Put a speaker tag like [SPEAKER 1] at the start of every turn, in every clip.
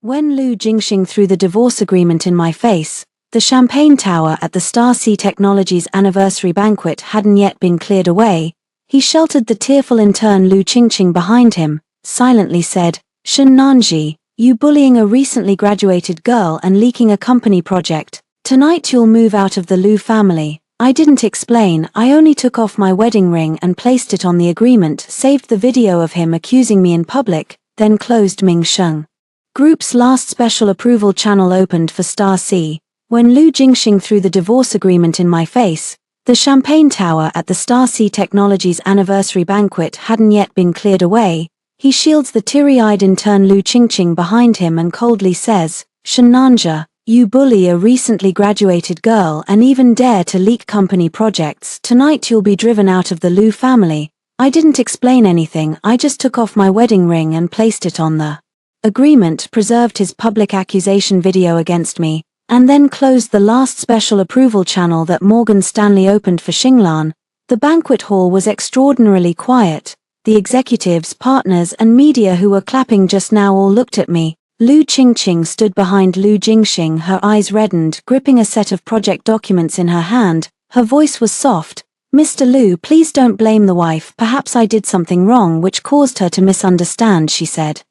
[SPEAKER 1] When Lu Jingxing threw the divorce agreement in my face, the champagne tower at the Star Sea Technologies anniversary banquet hadn't yet been cleared away. He sheltered the tearful intern Lu Qingqing behind him, silently said, "Shen Nanji, you bullying a recently graduated girl and leaking a company project. Tonight you'll move out of the Lu family." I didn't explain, I only took off my wedding ring and placed it on the agreement, saved the video of him accusing me in public, then closed Ming Sheng Group's last special approval channel opened for Star Sea. When Lu Jingxing threw the divorce agreement in my face, the champagne tower at the Star Sea Technologies anniversary banquet hadn't yet been cleared away. He shields the teary-eyed intern Lu Qingqing behind him and coldly says, "Shen Nanja, you bully a recently graduated girl and even dare to leak company projects. Tonight you'll be driven out of the Lu family." I didn't explain anything, I just took off my wedding ring and placed it on the agreement, preserved his public accusation video against me, and then closed the last special approval channel that Morgan Stanley opened for Xinglan. The banquet hall was extraordinarily quiet. The executives, partners and media who were clapping just now all looked at me. Lu Qingqing stood behind Lu Jingxing, her eyes reddened, gripping a set of project documents in her hand. Her voice was soft. "Mr. Lu, please don't blame the wife, perhaps I did something wrong which caused her to misunderstand," she said.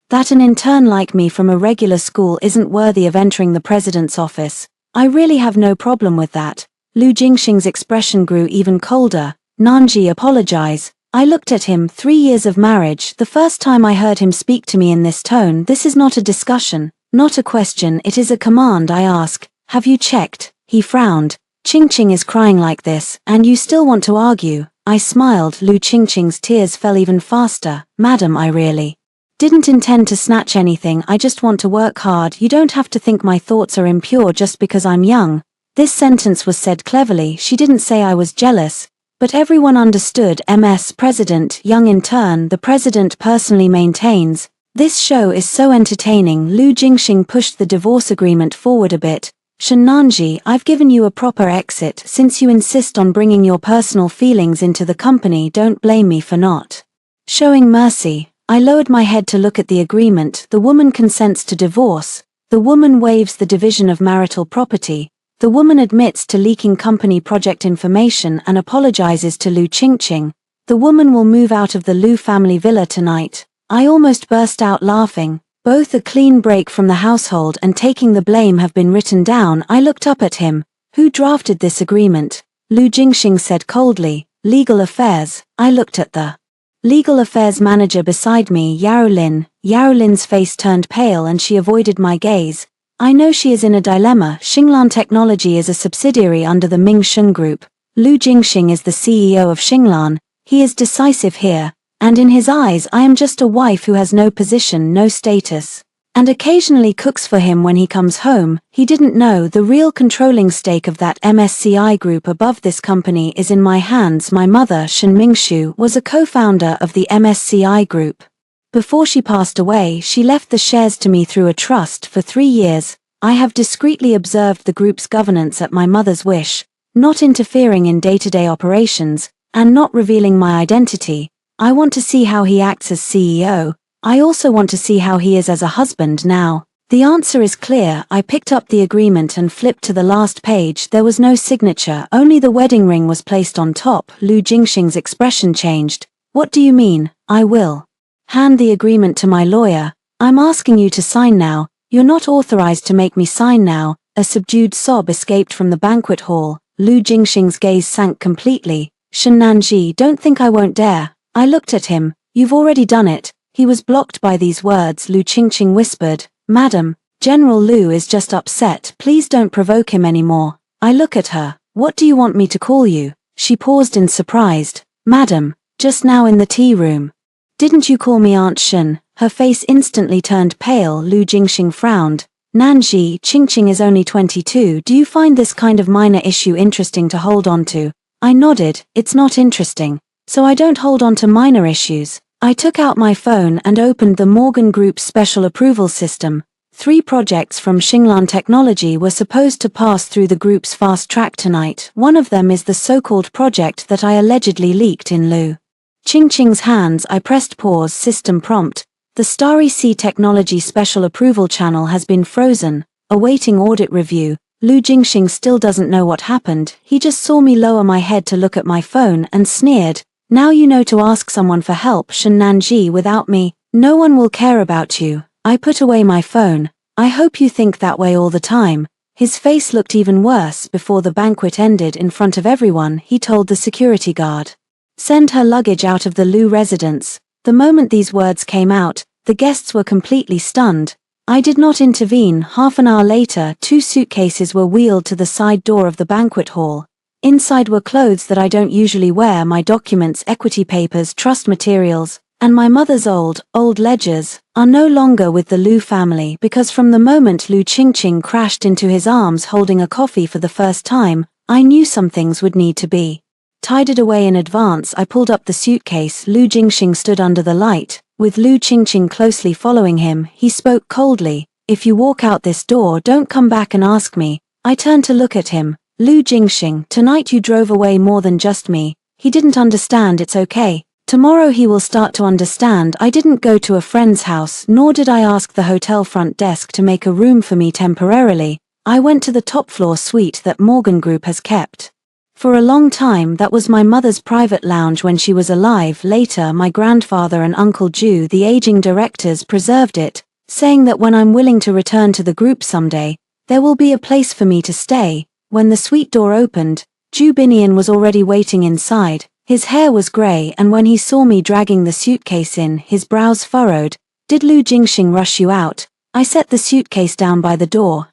[SPEAKER 1] "That an intern like me from a regular school isn't worthy of entering the president's office. I really have no problem with that." Lu Jingxing's expression grew even colder. "Nanji, apologize." I looked at him. 3 years of marriage, the first time I heard him speak to me in this tone. "This is not a discussion, not a question, it is a command. I ask, have you checked?" He frowned. "Qingqing is crying like this, and you still want to argue?" I smiled. Lu Qingqing's tears fell even faster. "Madam, I really didn't intend to snatch anything, I just want to work hard. You don't have to think my thoughts are impure just because I'm young." This sentence was said cleverly, she didn't say I was jealous, but everyone understood. MS President, young intern, the president personally maintains. "This show is so entertaining." Lu Jingxing pushed the divorce agreement forward a bit. "Shen Nanji, I've given you a proper exit. Since you insist on bringing your personal feelings into the company, don't blame me for not showing mercy." I lowered my head to look at the agreement. The woman consents to divorce. The woman waives the division of marital property. The woman admits to leaking company project information and apologizes to Lu Qingqing. The woman will move out of the Lu family villa tonight. I almost burst out laughing. Both a clean break from the household and taking the blame have been written down. I looked up at him. "Who drafted this agreement?" Lu Jingxing said coldly, "Legal affairs." I looked at the legal affairs manager beside me, Yao Lin. Yao Lin's face turned pale and she avoided my gaze. I know she is in a dilemma. Xinglan Technology is a subsidiary under the Ming Sheng Group. Lu Jingxing is the CEO of Xinglan. He is decisive here, and in his eyes I am just a wife who has no position, no status, and occasionally cooks for him when he comes home. He didn't know the real controlling stake of that MSCI group above this company is in my hands. My mother, Shen Mingshu, was a co-founder of the MSCI group. Before she passed away, she left the shares to me through a trust. For 3 years, I have discreetly observed the group's governance at my mother's wish, not interfering in day-to-day operations, and not revealing my identity. I want to see how he acts as CEO. I also want to see how he is as a husband now. The answer is clear. I picked up the agreement and flipped to the last page. There was no signature, only the wedding ring was placed on top. Lu Jingxing's expression changed. "What do you mean, I will hand the agreement to my lawyer? I'm asking you to sign now. You're not authorized to make me sign now." A subdued sob escaped from the banquet hall. Lu Jingxing's gaze sank completely. "Shen Nanji, don't think I won't dare." I looked at him. "You've already done it." He was blocked by these words. Lu Qingqing whispered, "Madam, General Lu is just upset. Please don't provoke him anymore." I look at her. "What do you want me to call you?" She paused in surprised. "Madam, just now in the tea room. Didn't you call me Aunt Shen?" Her face instantly turned pale. Lu Jingxing frowned. "Nanji, Qingqing is only 22. Do you find this kind of minor issue interesting to hold on to?" I nodded. "It's not interesting, so I don't hold on to minor issues." I took out my phone and opened the Morgan Group's special approval system. 3 projects from Xinglan Technology were supposed to pass through the group's fast track tonight. One of them is the so-called project that I allegedly leaked in Lu Qingqing's hands. I pressed pause. System prompt. The Starry Sea Technology Special Approval Channel has been frozen, awaiting audit review. Lu Jingxing still doesn't know what happened. He just saw me lower my head to look at my phone and sneered, "Now you know to ask someone for help, Shen Nanji. Without me, no one will care about you." I put away my phone. "I hope you think that way all the time." His face looked even worse. Before the banquet ended in front of everyone, he told the security guard, "Send her luggage out of the Lu residence." The moment these words came out, the guests were completely stunned. I did not intervene. Half an hour later, 2 suitcases were wheeled to the side door of the banquet hall. Inside were clothes that I don't usually wear, my documents, equity papers, trust materials, and my mother's old ledgers are no longer with the Lu family, because from the moment Lu Qingqing crashed into his arms holding a coffee for the first time, I knew some things would need to be tidied away in advance. I pulled up the suitcase. Lu Jingxing stood under the light, with Lu Qingqing closely following him. He spoke coldly, "If you walk out this door, don't come back and ask me." I turned to look at him. "Lu Jingxing, tonight you drove away more than just me." He didn't understand. "It's okay. Tomorrow he will start to understand. I didn't go to a friend's house, nor did I ask the hotel front desk to make a room for me temporarily. I went to the top floor suite that Morgan Group has kept for a long time. That was my mother's private lounge when she was alive. Later, my grandfather and Uncle Ju, the aging directors, preserved it, saying that when I'm willing to return to the group someday, there will be a place for me to stay." When the suite door opened, Ju Binian was already waiting inside. His hair was grey, and when he saw me dragging the suitcase in, his brows furrowed. "Did Lu Jingxing rush you out?" I set the suitcase down by the door.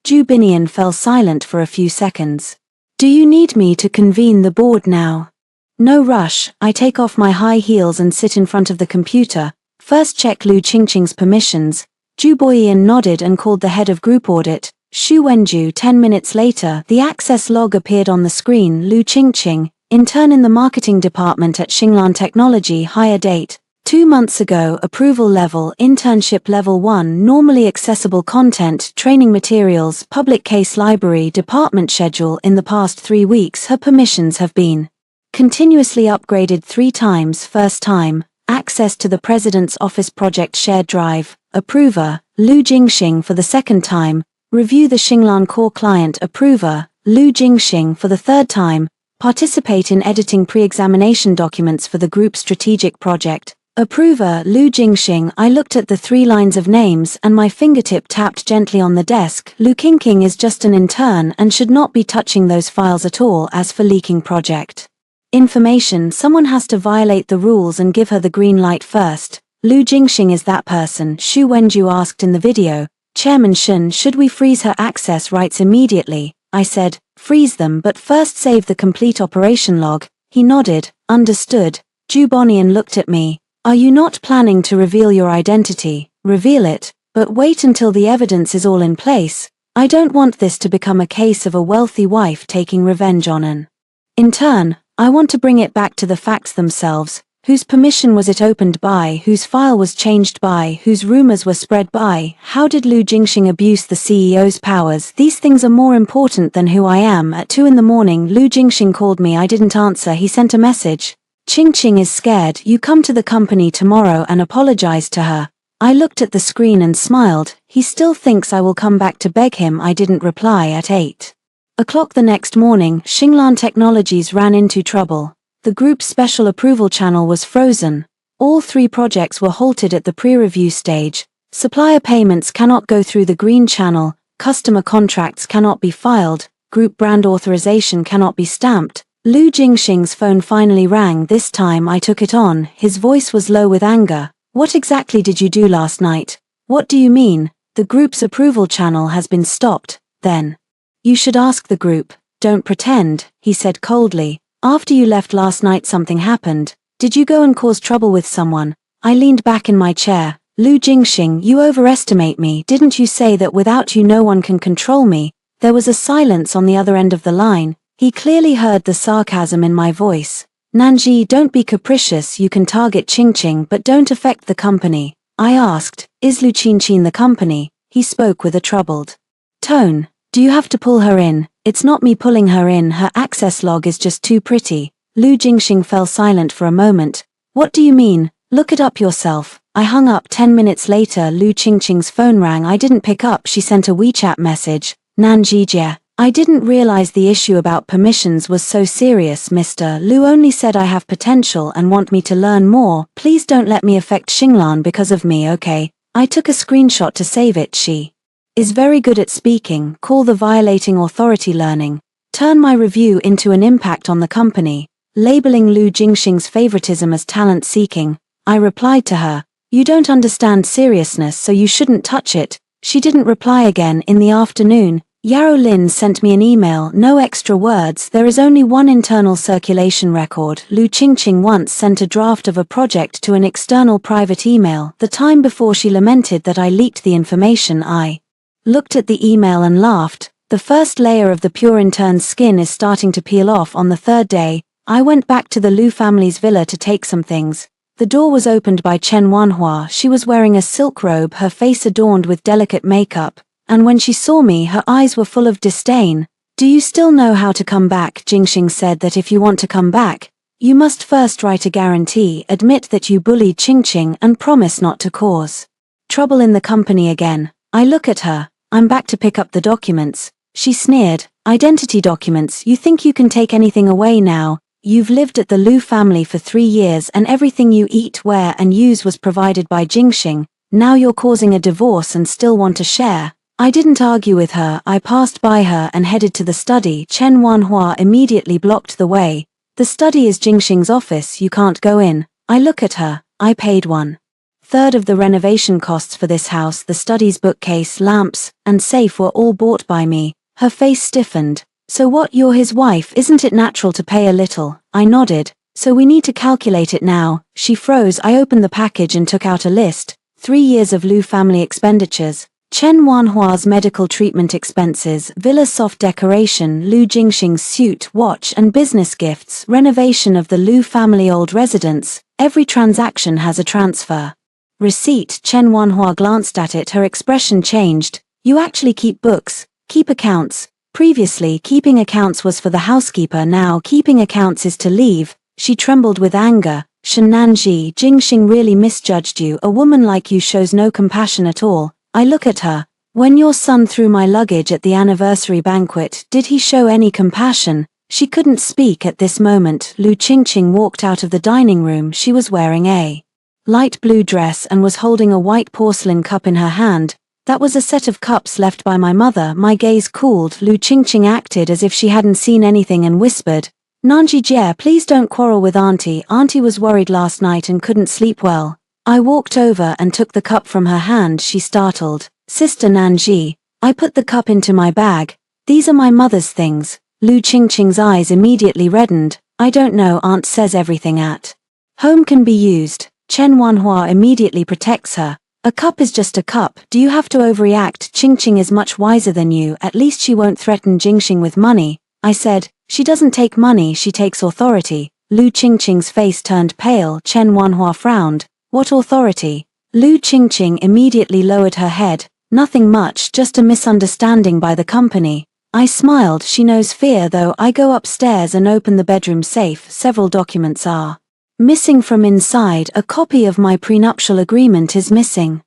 [SPEAKER 1] Ju Binian fell silent for a few seconds. "Do you need me to convene the board now?" "No rush." I take off my high heels and sit in front of the computer. "First check Lu Qingqing's permissions." Ju Boyan nodded and called the head of group audit, Xu Wenju. 10 minutes later, the access log appeared on the screen. Lu Qingqing, intern in the marketing department at Xinglan Technology. Hire date: 2 months ago. Approval level: internship level 1. Normally accessible content, training materials, public case library. Department schedule: in the past 3 weeks her permissions have been continuously upgraded 3 times. First time, access to the President's Office Project Shared Drive. Approver: Lu Jingxing. For the second time, review the Xinglan Core Client. Approver: Lu Jingxing. For the third time, participate in editing pre-examination documents for the group strategic project. Approver: Lu Jingxing. I looked at the 3 lines of names and my fingertip tapped gently on the desk. Lu Qingqing is just an intern and should not be touching those files at all. As for leaking project information, someone has to violate the rules and give her the green light first. Lu Jingxing is that person. Xu Wenju asked in the video, "Chairman Shen, should we freeze her access rights immediately?" I said, "Freeze them, but first save the complete operation log." He nodded. "Understood." Ju Bonian looked at me. "Are you not planning to reveal your identity?" "Reveal it, but wait until the evidence is all in place. I don't want this to become a case of a wealthy wife taking revenge on an intern. I want to bring it back to the facts themselves. Whose permission was it opened by? Whose file was changed by? Whose rumors were spread by? How did Lu Jingxing abuse the CEO's powers? These things are more important than who I am." At 2 in the morning, Lu Jingxing called me. I didn't answer. He sent a message. "Qingqing is scared. You come to the company tomorrow and apologize to her." I looked at the screen and smiled. He still thinks I will come back to beg him. I didn't reply. At 8 o'clock the next morning, Xinglan Technologies ran into trouble. The group's special approval channel was frozen. All 3 projects were halted at the pre-review stage. Supplier payments cannot go through the green channel, customer contracts cannot be filed, group brand authorization cannot be stamped. Lu Jingxing's phone finally rang. This time I took it on. His voice was low with anger. "What exactly did you do last night?" "What do you mean?" "The group's approval channel has been stopped." "Then you should ask the group." "Don't pretend," he said coldly. "After you left last night something happened. Did you go and cause trouble with someone?" I leaned back in my chair. "Lu Jingxing, you overestimate me. Didn't you say that without you no one can control me?" There was a silence on the other end of the line. He clearly heard the sarcasm in my voice. "Nanji, don't be capricious. You can target Qingqing but don't affect the company." I asked, "Is Lu Qingqing the company?" He spoke with a troubled tone. "Do you have to pull her in?" "It's not me pulling her in. Her access log is just too pretty." Lu Jingxing fell silent for a moment. "What do you mean?" Look it up yourself. I hung up. 10 minutes later, Lu Qingqing's phone rang. I didn't pick up. She sent a WeChat message. Nanjijie. I didn't realize the issue about permissions was so serious, Mr. Lu only said I have potential and want me to learn more. Please don't let me affect Xinglan because of me, okay? I took a screenshot to save it. She is very good at speaking. Call the violating authority learning. Turn my review into an impact on the company. Labeling Lu Jingxing's favoritism as talent seeking. I replied to her, you don't understand seriousness, so you shouldn't touch it. She didn't reply again. In the afternoon, Yaro Lin sent me an email. No extra words. There is only one internal circulation record. Lu Qingqing once sent a draft of a project to an external private email. The time before, she lamented that I leaked the information. I looked at the email and laughed. The first layer of the pure intern's skin is starting to peel off. On the third day, I went back to the Lu family's villa to take some things. The door was opened by Chen Wanhua. She was wearing a silk robe, her face adorned with delicate makeup, and when she saw me, her eyes were full of disdain. Do you still know how to come back? Jingxing said that if you want to come back, you must first write a guarantee, admit that you bullied Qingqing, and promise not to cause trouble in the company again. I look at her. I'm back to pick up the documents. She sneered. Identity documents? You think you can take anything away now? You've lived at the Lu family for 3 years and everything you eat, wear and use was provided by Jingxing. Now you're causing a divorce and still want to share. I didn't argue with her. I passed by her and headed to the study. Chen Wanhua immediately blocked the way. The study is Jingxing's office. You can't go in. I look at her. I paid 1/3 of the renovation costs for this house. The study's bookcase, lamps, and safe were all bought by me. Her face stiffened. So what, you're his wife? Isn't it natural to pay a little? I nodded. So we need to calculate it now. She froze. I opened the package and took out a list. 3 years of Lu family expenditures. Chen Wanhua's medical treatment expenses, villa soft decoration, Lu Jingxing's suit, watch and business gifts, renovation of the Lu family old residence. Every transaction has a transfer receipt. Chen Wanhua glanced at it. Her expression changed. You actually keep books, keep accounts. Previously, keeping accounts was for the housekeeper. Now keeping accounts is to leave. She trembled with anger. Shen Nanji, Jingxing really misjudged you. A woman like you shows no compassion at all. I look at her. When your son threw my luggage at the anniversary banquet, did he show any compassion? She couldn't speak at this moment. Lu Qingqing walked out of the dining room. She was wearing a light blue dress and was holding a white porcelain cup in her hand. That was a set of cups left by my mother. My gaze cooled. Lu Qingqing acted as if she hadn't seen anything and whispered, Nanjijie, please don't quarrel with Auntie. Auntie was worried last night and couldn't sleep well. I walked over and took the cup from her hand. She startled. Sister Nanji. I put the cup into my bag. These are my mother's things. Lu Qingqing's eyes immediately reddened. I don't know, Aunt says everything at home can be used. Chen Wanhua immediately protects her. A cup is just a cup. Do you have to overreact? Qingqing is much wiser than you. At least she won't threaten Jingxing with money. I said, she doesn't take money, she takes authority. Lu Qingqing's face turned pale. Chen Wanhua frowned. What authority? Lu Qingqing immediately lowered her head. Nothing much, just a misunderstanding by the company. I smiled. She knows fear though. I go upstairs and open the bedroom safe. Several documents are missing from inside. A copy of my prenuptial agreement is missing.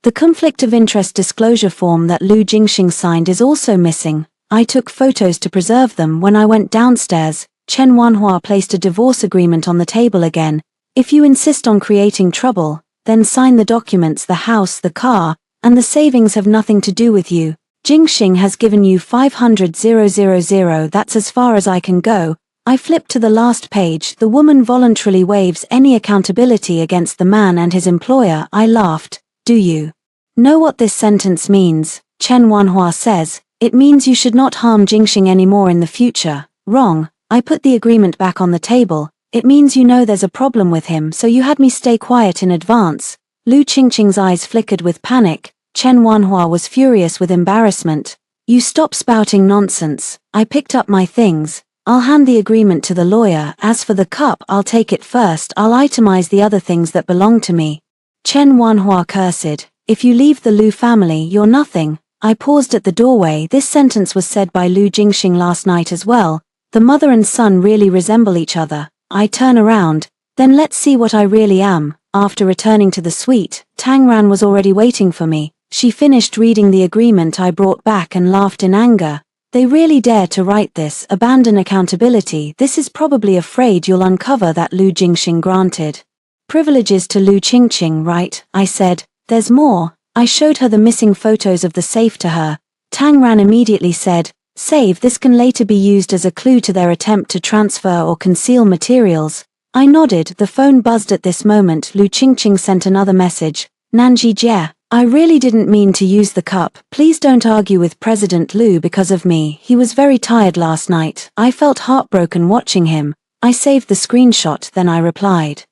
[SPEAKER 1] The conflict of interest disclosure form that Lu Jingxing signed is also missing. I took photos to preserve them. When I went downstairs, Chen Wanhua placed a divorce agreement on the table again. If you insist on creating trouble, then sign the documents. The house, the car, and the savings have nothing to do with you. Jingxing has given you 500,000. That's as far as I can go. I flipped to the last page. The woman voluntarily waives any accountability against the man and his employer. I laughed. Do you know what this sentence means? Chen Wanhua says, it means you should not harm Jingxing anymore in the future. Wrong. I put the agreement back on the table. It means you know there's a problem with him, so you had me stay quiet in advance. Lu Qingqing's eyes flickered with panic. Chen Wanhua was furious with embarrassment. You stop spouting nonsense. I picked up my things. I'll hand the agreement to the lawyer. As for the cup, I'll take it first. I'll itemize the other things that belong to me. Chen Wanhua cursed. If you leave the Lu family, you're nothing. I paused at the doorway. This sentence was said by Lu Jingxing last night as well. The mother and son really resemble each other. I turn around. Then let's see what I really am. After returning to the suite, Tang Ran was already waiting for me. She finished reading the agreement I brought back and laughed in anger. They really dare to write this, abandon accountability. This is probably afraid you'll uncover that Lu Jingxing granted privileges to Lu Qingqing, right? I said. There's more. I showed her the missing photos of the safe to her. Tang Ran immediately said, save, this can later be used as a clue to their attempt to transfer or conceal materials. I nodded. The phone buzzed at this moment. Lu Qingqing sent another message. Nanji Jie, I really didn't mean to use the cup. Please don't argue with President Lu because of me. He was very tired last night. I felt heartbroken watching him. I saved the screenshot, then I replied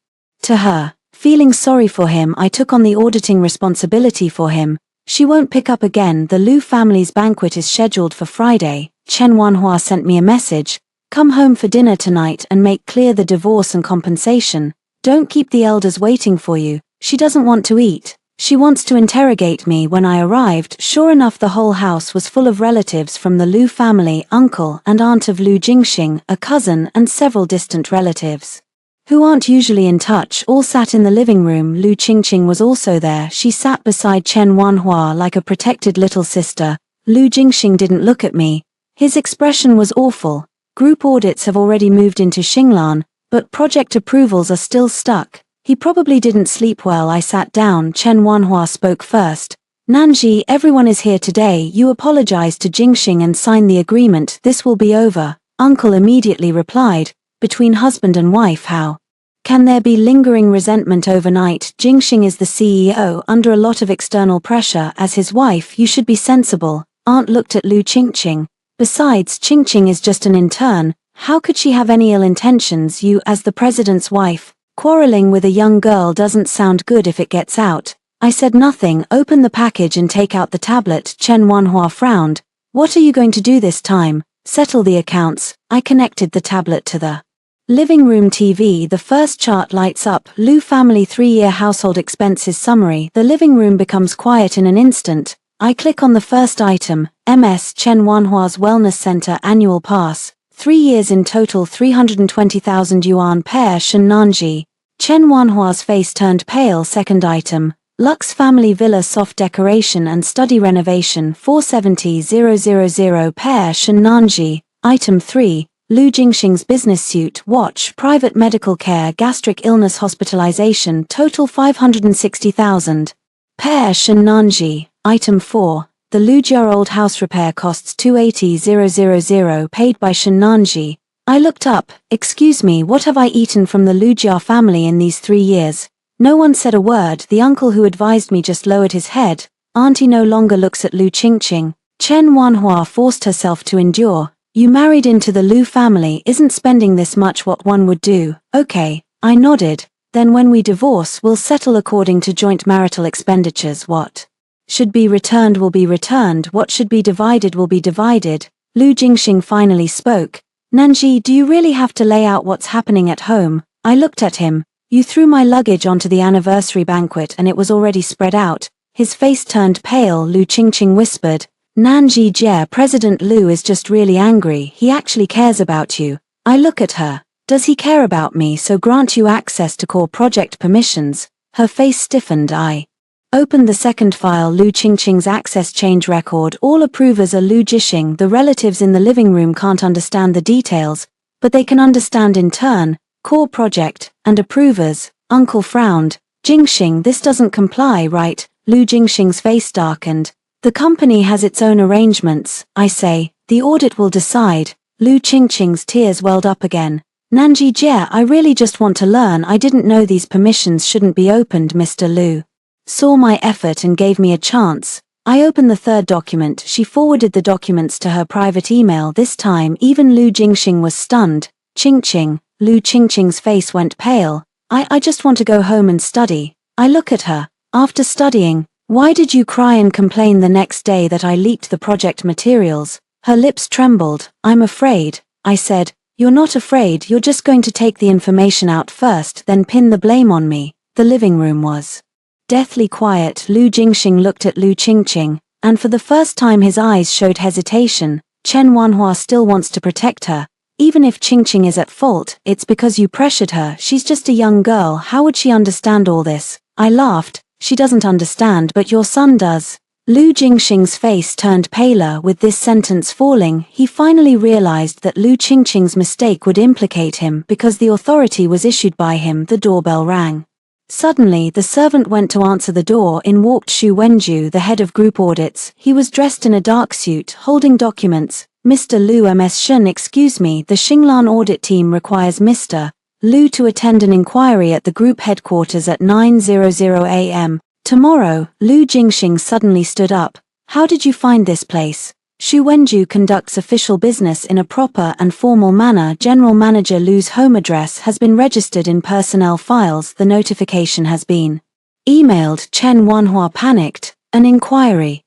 [SPEAKER 1] to her. Feeling sorry for him, I took on the auditing responsibility for him. She won't pick up again. The Lu family's banquet is scheduled for Friday. Chen Wanhua sent me a message. Come home for dinner tonight and make clear the divorce and compensation. Don't keep the elders waiting for you. She doesn't want to eat. She wants to interrogate me. When I arrived, sure enough, the whole house was full of relatives from the Lu family, uncle and aunt of Lu Jingxing, a cousin and several distant relatives who aren't usually in touch, all sat in the living room. Lu Qingqing was also there. She sat beside Chen Wanhua like a protected little sister. Lu Jingxing didn't look at me. His expression was awful. Group audits have already moved into Xinglan, but project approvals are still stuck. He probably didn't sleep well. I sat down. Chen Wanhua spoke first. Nanji, everyone is here today. You apologize to Jingxing and sign the agreement. This will be over. Uncle immediately replied. Between husband and wife, how can there be lingering resentment overnight? Jingxing is the CEO, under a lot of external pressure. As his wife, you should be sensible. Aunt looked at Lu Qingqing. Besides, Qingqing is just an intern. How could she have any ill intentions? You, as the president's wife, quarreling with a young girl doesn't sound good if it gets out. I said nothing. Open the package and take out the tablet. Chen Wanhua frowned. What are you going to do this time? Settle the accounts. I connected the tablet to the living room TV. The first chart lights up. Lu family 3-year household expenses summary. The living room becomes quiet in an instant. I click on the first item. MS Chen Wanhua's Wellness Center annual pass. 3 years in total, 320,000 yuan per Shenanji. Chen Wanhua's face turned pale. Second item. Lux Family Villa soft decoration and study renovation, 470,000 per Shenanji. Item 3. Lu Jingxing's business suit, watch, private medical care, gastric illness hospitalization, total 560,000 per Shenanji. Item 4. The Lujia old house repair costs 280,000 paid by Shenanji. I looked up. Excuse me, what have I eaten from the Lujia family in these 3 years? No one said a word. The uncle who advised me just lowered his head. Auntie no longer looks at Lu Qingqing. Chen Wanhua forced herself to endure. You married into the Lu family. Isn't spending this much what one would do? Okay. I nodded. Then when we divorce, we'll settle according to joint marital expenditures. What should be returned will be returned. What should be divided will be divided. Lu Jingxing finally spoke. Nanji, do you really have to lay out what's happening at home? I looked at him. You threw my luggage onto the anniversary banquet and it was already spread out. His face turned pale. Lu Qingqing whispered. Nanji Jie, President Lu is just really angry. He actually cares about you. I look at her. Does he care about me? So grant you access to core project permissions. Her face stiffened. I opened the second file. Lu Qingqing's access change record. All approvers are Lu Jixing. The relatives in the living room can't understand the details, but they can understand Intern, core project, and approvers. Uncle frowned. Jingxing, this doesn't comply, right? Lu Jingxing's face darkened. The company has its own arrangements. I say. The audit will decide. Lu Qingqing's tears welled up again. Nanji Jie, I really just want to learn. I didn't know these permissions shouldn't be opened. Mr. Lu saw my effort and gave me a chance. I opened the third document. She forwarded the documents to her private email. This time even Lu Jingxing was stunned. Qingqing. Lu Qingqing's face went pale. I just want to go home and study. I look at her. After studying, why did you cry and complain the next day that I leaked the project materials? Her lips trembled. I'm afraid. I said. You're not afraid. You're just going to take the information out first, then pin the blame on me. The living room was deathly quiet. Lu Jingxing looked at Lu Qingqing, and for the first time his eyes showed hesitation. Chen Wanhua still wants to protect her, Even if Qingqing is at fault, it's because you pressured her. She's just a young girl. How would she understand all this? I laughed. She doesn't understand, but your son does. Lu Jingxing's face turned paler. With this sentence falling, he finally realized that Lu Qingqing's mistake would implicate him because the authority was issued by him. The doorbell rang. Suddenly, the servant went to answer the door. In walked Xu Wenju, the head of group audits. He was dressed in a dark suit, holding documents. Mr. Lu Ms. Shun, excuse me, the Xinglan audit team requires Mr. Lu to attend an inquiry at the group headquarters at 9:00 a.m. tomorrow. Lu Jingxing suddenly stood up. How did you find this place? Xu Wenju conducts official business in a proper and formal manner. General Manager Lu's home address has been registered in personnel files. The notification has been emailed. Chen Wanhua panicked. An inquiry.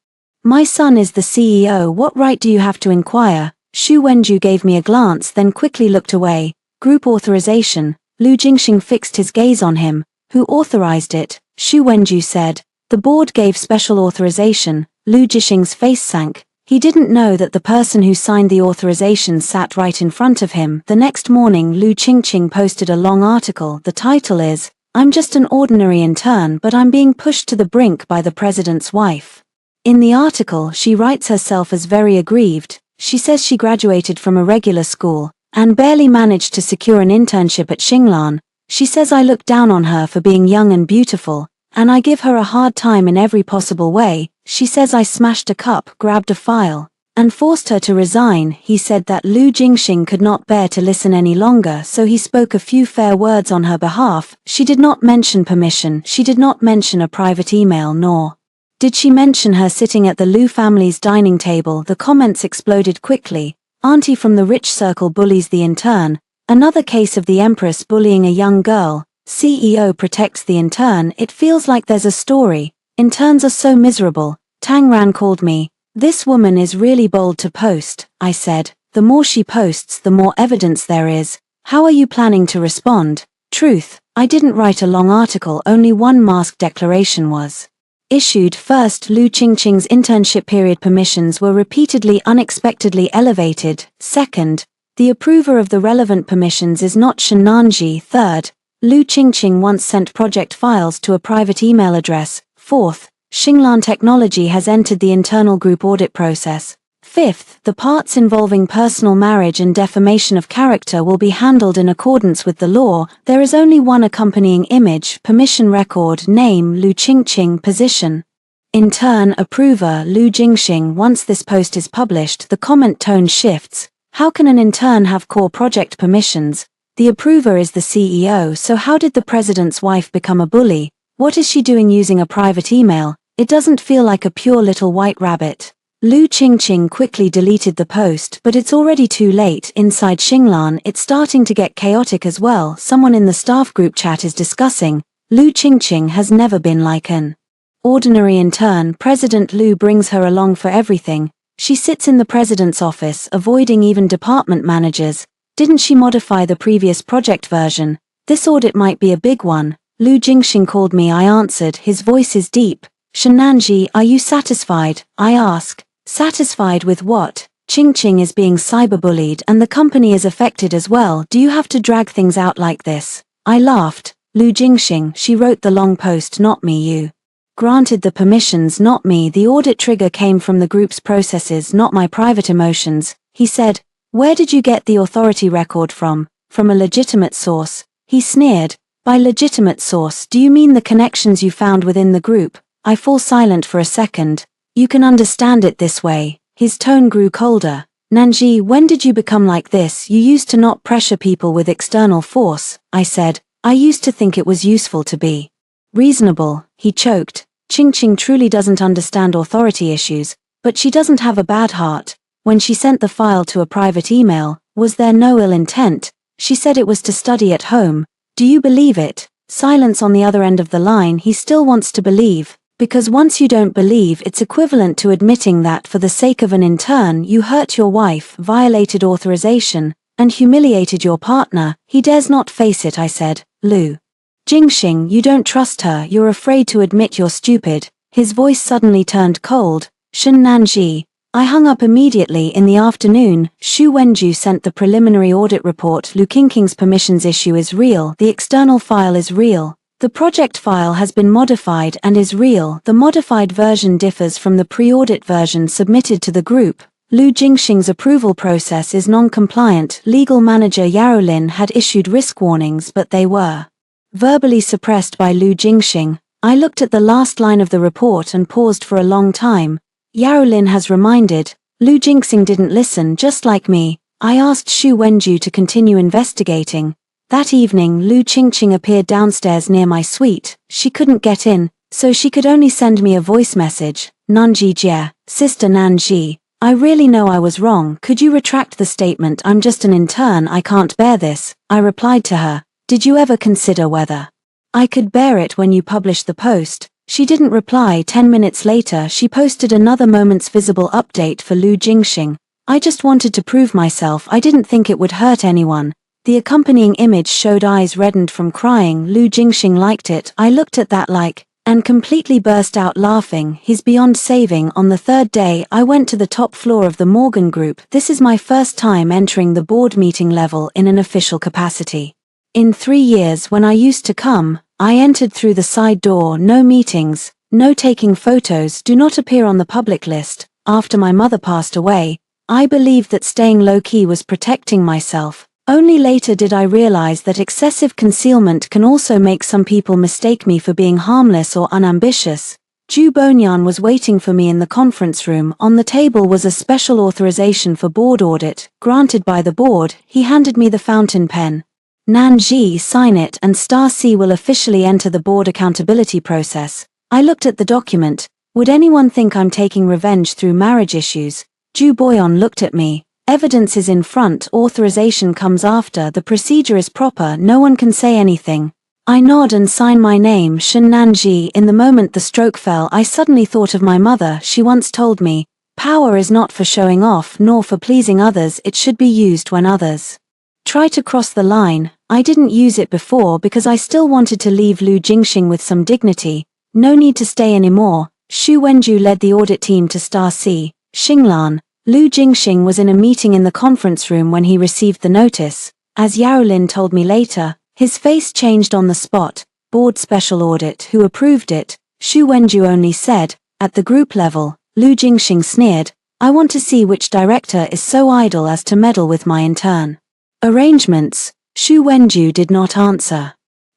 [SPEAKER 1] My son is the CEO. What right do you have to inquire? Xu Wenju gave me a glance, then quickly looked away. Group authorization. Lu Jingxing fixed his gaze on him. Who authorized it? Xu Wenju said. The board gave special authorization. Lu Jingxing's face sank. He didn't know that the person who signed the authorization sat right in front of him. The next morning, Lu Qingqing posted a long article. The title is, I'm just an ordinary intern, but I'm being pushed to the brink by the president's wife. In the article, she writes herself as very aggrieved. She says she graduated from a regular school and barely managed to secure an internship at Xinglan. She says I look down on her for being young and beautiful, and I give her a hard time in every possible way. She says I smashed a cup, grabbed a file, and forced her to resign. He said that Lu Jingxing could not bear to listen any longer, so he spoke a few fair words on her behalf. She did not mention permission. She did not mention a private email, nor did she mention her sitting at the Lu family's dining table. The comments exploded quickly. Auntie from the rich circle bullies the intern. Another case of the empress bullying a young girl. CEO protects the intern. It feels like there's a story. Interns are so miserable. Tang Ran called me. This woman is really bold to post, I said. The more she posts, the more evidence there is. How are you planning to respond? Truth, I didn't write a long article. Only one mask declaration was issued. First, Lu Qingqing's internship period permissions were repeatedly unexpectedly elevated. Second, the approver of the relevant permissions is not Shen Nanji. Third, Lu Qingqing once sent project files to a private email address. Fourth, Xinglan Technology has entered the internal group audit process. Fifth, the parts involving personal marriage and defamation of character will be handled in accordance with the law. There is only one accompanying image, permission record, name, Lu Qingqing, position. Intern, approver, Lu Jingxing. Once this post is published, the comment tone shifts. How can an intern have core project permissions? The approver is the CEO, so how did the president's wife become a bully? What is she doing using a private email? It doesn't feel like a pure little white rabbit. Lu Qingqing quickly deleted the post, but it's already too late. Inside Xinglan, it's starting to get chaotic as well. Someone in the staff group chat is discussing, Lu Qingqing has never been like an ordinary intern. President Lu brings her along for everything. She sits in the president's office, avoiding even department managers. Didn't she modify the previous project version? This audit might be a big one. Lu Jingxing called me. I answered. His voice is deep. Shenanji, are you satisfied? I ask. Satisfied with what? Qingqing is being cyberbullied and the company is affected as well. Do you have to drag things out like this? I laughed. Lu Jingxing, she wrote the long post, not me. You granted the permissions, not me. The audit trigger came from the group's processes, not my private emotions. He said, where did you get the authority record from? From a legitimate source. He sneered. By legitimate source, do you mean the connections you found within the group? I fall silent for a second. You can understand it this way. His tone grew colder. Nanji, when did you become like this? You used to not pressure people with external force, I said. I used to think it was useful to be reasonable. He choked. Qingqing truly doesn't understand authority issues, but she doesn't have a bad heart. When she sent the file to a private email, was there no ill intent? She said it was to study at home. Do you believe it? Silence on the other end of the line. He still wants to believe. Because once you don't believe, it's equivalent to admitting that for the sake of an intern you hurt your wife, violated authorization, and humiliated your partner. He dares not face it, I said. Lu Jingxing, you don't trust her, you're afraid to admit you're stupid. His voice suddenly turned cold. Shen Nanji, I hung up immediately. In the afternoon, Xu Wenju sent the preliminary audit report. Lu Qingqing's permissions issue is real, the external file is real. The project file has been modified and is real. The modified version differs from the pre-audit version submitted to the group. Lu Jingxing's approval process is non-compliant. Legal manager Yarolin had issued risk warnings, but they were verbally suppressed by Lu Jingxing. I looked at the last line of the report and paused for a long time. Yarolin has reminded. Lu Jingxing didn't listen, just like me. I asked Xu Wenju to continue investigating. That evening, Lu Qingqing appeared downstairs near my suite. She couldn't get in, so she could only send me a voice message. Nanji Jie, Sister Nanji, I really know I was wrong. Could you retract the statement? I'm just an intern, I can't bear this. I replied to her. Did you ever consider whether I could bear it when you published the post? She didn't reply. 10 minutes later, she posted another Moments Visible update for Lu Jingxing. I just wanted to prove myself. I didn't think it would hurt anyone. The accompanying image showed eyes reddened from crying. Lu Jingxing liked it. I looked at that like, and completely burst out laughing. He's beyond saving. On the third day, I went to the top floor of the Morgan Group. This is my first time entering the board meeting level in an official capacity. In 3 years, when I used to come, I entered through the side door. No meetings, no taking photos, do not appear on the public list. After my mother passed away, I believed that staying low-key was protecting myself. Only later did I realize that excessive concealment can also make some people mistake me for being harmless or unambitious. Zhu Bonyan was waiting for me in the conference room. On the table was a special authorization for board audit, granted by the board. He handed me the fountain pen. Nanji, sign it and Star C will officially enter the board accountability process. I looked at the document. Would anyone think I'm taking revenge through marriage issues? Zhu Boyan looked at me. Evidence is in front, authorization comes after, the procedure is proper, no one can say anything. I nod and sign my name, Shen Nanji. In the moment the stroke fell, I suddenly thought of my mother. She once told me, power is not for showing off nor for pleasing others, it should be used when others try to cross the line. I didn't use it before because I still wanted to leave Lu Jingxing with some dignity. No need to stay anymore. Xu Wenju led the audit team to Star C. Xinglan. Lu Jingxing was in a meeting in the conference room when he received the notice. As Yarolin told me later, his face changed on the spot. Board special audit, who approved it? Xu Wenju only said, at the group level. Lu Jingxing sneered, I want to see which director is so idle as to meddle with my intern arrangements. Xu Wenju did not answer.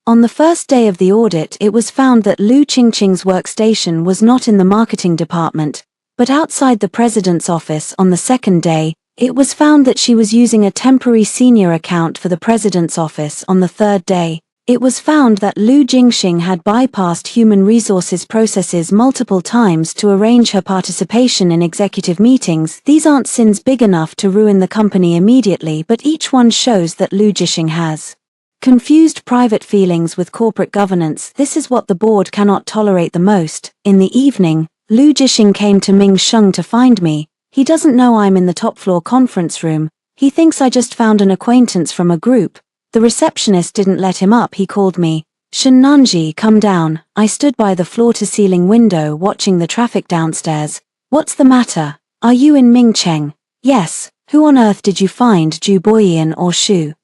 [SPEAKER 1] On the first day of the audit, it was found that Lu Qingqing's workstation was not in the marketing department, but outside the president's office. On the second day, it was found that she was using a temporary senior account for the president's office. On the third day, it was found that Lu Jingxing had bypassed human resources processes multiple times to arrange her participation in executive meetings. These aren't sins big enough to ruin the company immediately, but each one shows that Lu Jingxing has confused private feelings with corporate governance. This is what the board cannot tolerate the most. In the evening, Lu Jingxing came to Ming Sheng to find me. He doesn't know I'm in the top floor conference room. He thinks I just found an acquaintance from a group. The receptionist didn't let him up. He called me. Shen Nanji, come down. I stood by the floor-to-ceiling window watching the traffic downstairs. What's the matter? Are you in Mingcheng? Yes. Who on earth did you find, Zhu Boyan or Xu